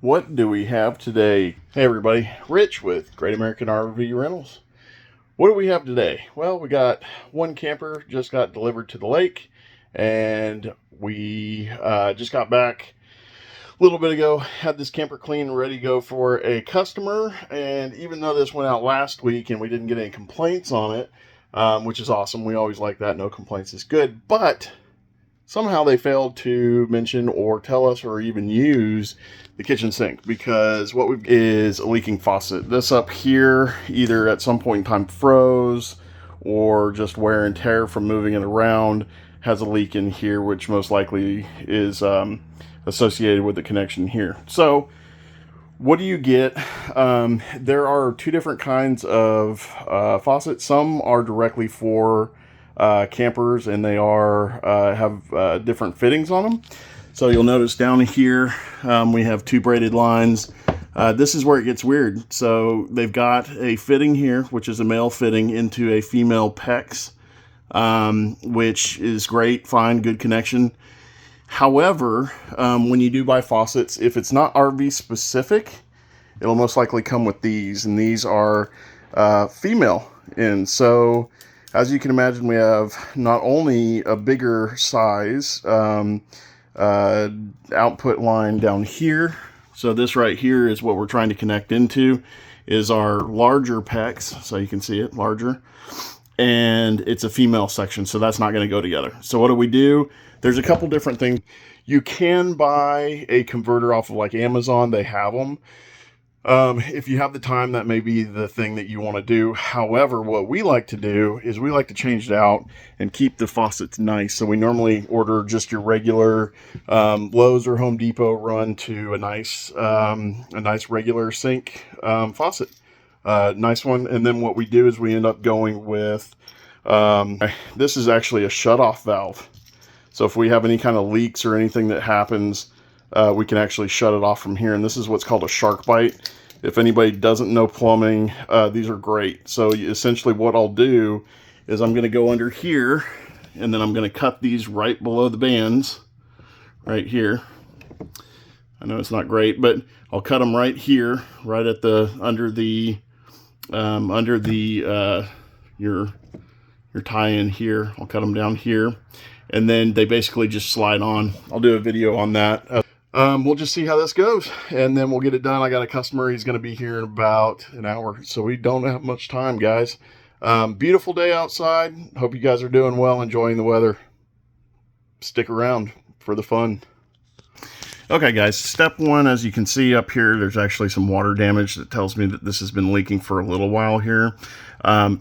What do we have today? Hey everybody, Rich with Great American RV Rentals. What do we have today? Well, we got one camper just got delivered to the lake, and we just got back a little bit ago. Had this camper clean and ready to go for a customer, and even though this went out last week and we didn't get any complaints on it, which is awesome. We always like that. No complaints is good, but somehow they failed to mention or tell us or even use the kitchen sink, because what we is a leaking faucet. This up here either at some point in time froze or just wear and tear from moving it around, has a leak in here, which most likely is associated with the connection here. So what do you get? There are two different kinds of faucets. Some are directly for campers, and they are have different fittings on them. So you'll notice down here we have two braided lines. This is where it gets weird. So they've got a fitting here, which is a male fitting into a female PEX, which is great, fine, good connection. However, when you do buy faucets, if it's not RV specific, it'll most likely come with these, and these are female. And so as you can imagine, we have not only a bigger size output line down here. So this right here is what we're trying to connect into, is our larger PEX. So you can see it larger, and it's a female section, so that's not going to go together. So what do? There's a couple different things. You can buy a converter off of like Amazon. They have them. If you have the time, that may be the thing that you want to do. However, what we like to do is we like to change it out and keep the faucets nice. So we normally order just your regular Lowe's or Home Depot run to a nice regular sink faucet, nice one. And then what we do is we end up going with this is actually a shutoff valve. So if we have any kind of leaks or anything that happens, we can actually shut it off from here. And this is what's called a shark bite. If anybody doesn't know plumbing, these are great. So essentially what I'll do is I'm going to go under here, and then I'm going to cut these right below the bands right here. I know it's not great, but I'll cut them right here, right at the under the your tie-in here. I'll cut them down here, and then they basically just slide on. I'll do a video on that. We'll just see how this goes, and then we'll get it done. I got a customer. He's going to be here in about an hour, so we don't have much time, guys. Beautiful day outside. Hope you guys are doing well, enjoying the weather. Stick around for the fun. Okay, guys, step one, as you can see up here, there's actually some water damage that tells me that this has been leaking for a little while here.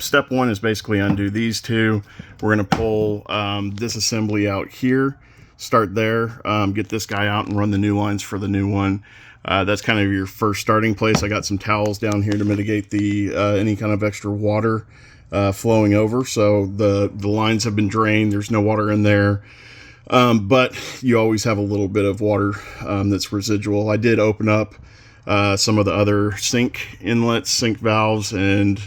Step one is basically undo these two. We're going to pull this assembly out here. Start there, get this guy out and run the new lines for the new one. That's kind of your first starting place. I got some towels down here to mitigate the any kind of extra water flowing over. So the lines have been drained. There's no water in there, but you always have a little bit of water that's residual. I did open up some of the other sink inlets, sink valves, and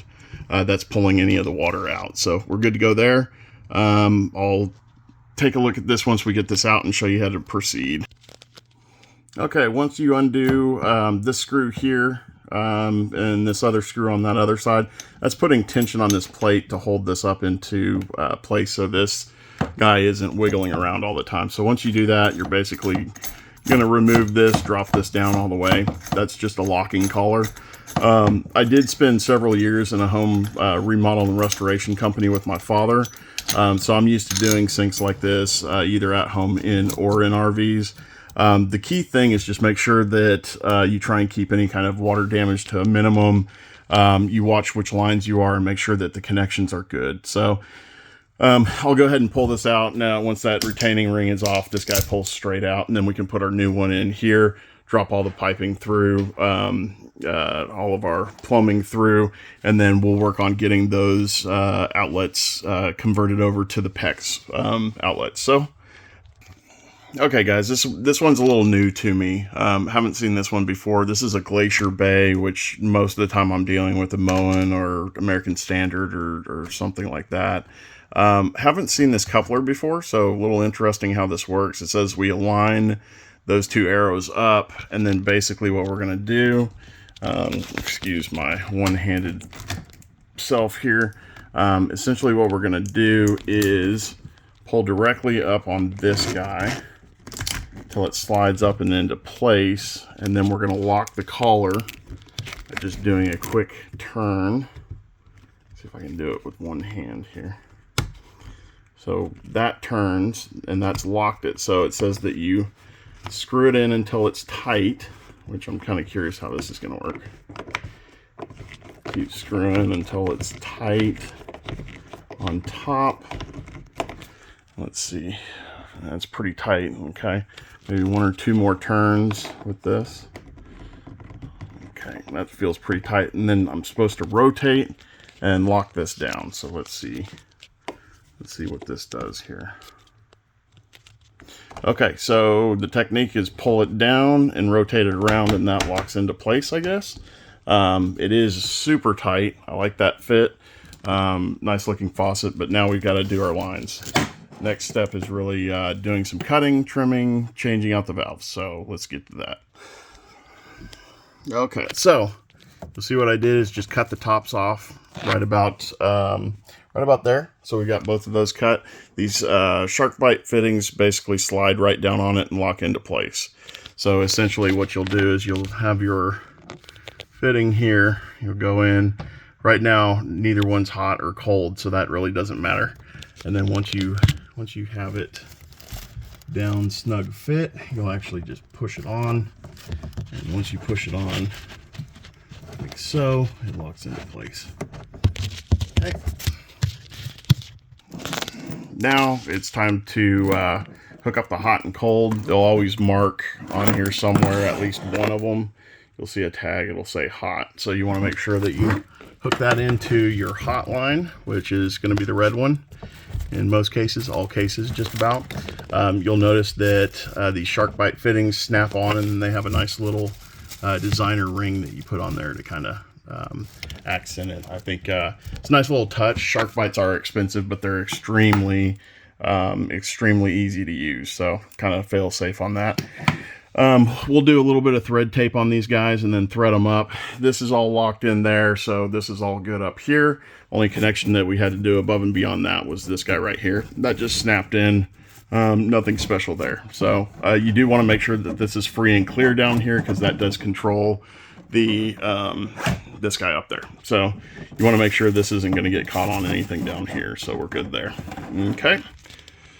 that's pulling any of the water out. So we're good to go there. I'll take a look at this once we get this out and show you how to proceed. Okay, once you undo this screw here and this other screw on that other side, that's putting tension on this plate to hold this up into place so this guy isn't wiggling around all the time. So once you do that, you're basically going to remove this, drop this down all the way. That's just a locking collar. I did spend several years in a home remodel and restoration company with my father. So I'm used to doing sinks like this, either at home or in RVs. The key thing is just make sure that you try and keep any kind of water damage to a minimum. You watch which lines you are and make sure that the connections are good. So I'll go ahead and pull this out. Now, once that retaining ring is off, this guy pulls straight out, and then we can put our new one in here, drop all the piping through, all of our plumbing through, and then we'll work on getting those outlets converted over to the PEX outlets. So, okay, guys, this one's a little new to me. Haven't seen this one before. This is a Glacier Bay, which most of the time I'm dealing with a Moen or American Standard or something like that. Haven't seen this coupler before, so a little interesting how this works. It says we align those two arrows up, and then basically what we're going to do, excuse my one-handed self here, essentially what we're going to do is pull directly up on this guy until it slides up and into place, and then we're going to lock the collar by just doing a quick turn. See if I can do it with one hand here. So that turns, and that's locked it. So it says that you screw it in until it's tight, which I'm kind of curious how this is going to work. Keep screwing until it's tight on top. Let's see. That's pretty tight. Okay. Maybe one or two more turns with this. Okay, that feels pretty tight. And then I'm supposed to rotate and lock this down. So let's see. Let's see what this does here. Okay, so the technique is pull it down and rotate it around, and that locks into place, I guess. It is super tight. I like that fit. Nice looking faucet, but now we've got to do our lines. Next step is really doing some cutting, trimming, changing out the valves. So let's get to that. Okay, so you'll see what I did is just cut the tops off right about there. So we got both of those cut. These shark bite fittings basically slide right down on it and lock into place. So essentially what you'll do is you'll have your fitting here. You'll go in. Right now, neither one's hot or cold, so that really doesn't matter. And then once you have it down snug fit, you'll actually just push it on. And once you push it on, like so, it locks into place. Okay. Now it's time to hook up the hot and cold. They'll always mark on here somewhere, at least one of them. You'll see a tag, it'll say hot. So you want to make sure that you hook that into your hot line, which is going to be the red one. In most cases, all cases, just about. You'll notice that these shark bite fittings snap on, and they have a nice little designer ring that you put on there to kind of accent it. I think it's a nice little touch. Shark bites are expensive, but they're extremely easy to use. So kind of fail safe on that. We'll do a little bit of thread tape on these guys and then thread them up. This is all locked in there, so this is all good up here. Only connection that we had to do above and beyond that was this guy right here. That just snapped in. Nothing special there. So you do want to make sure that this is free and clear down here, because that does control the this guy up there. So you want to make sure this isn't going to get caught on anything down here, so we're good there. Okay.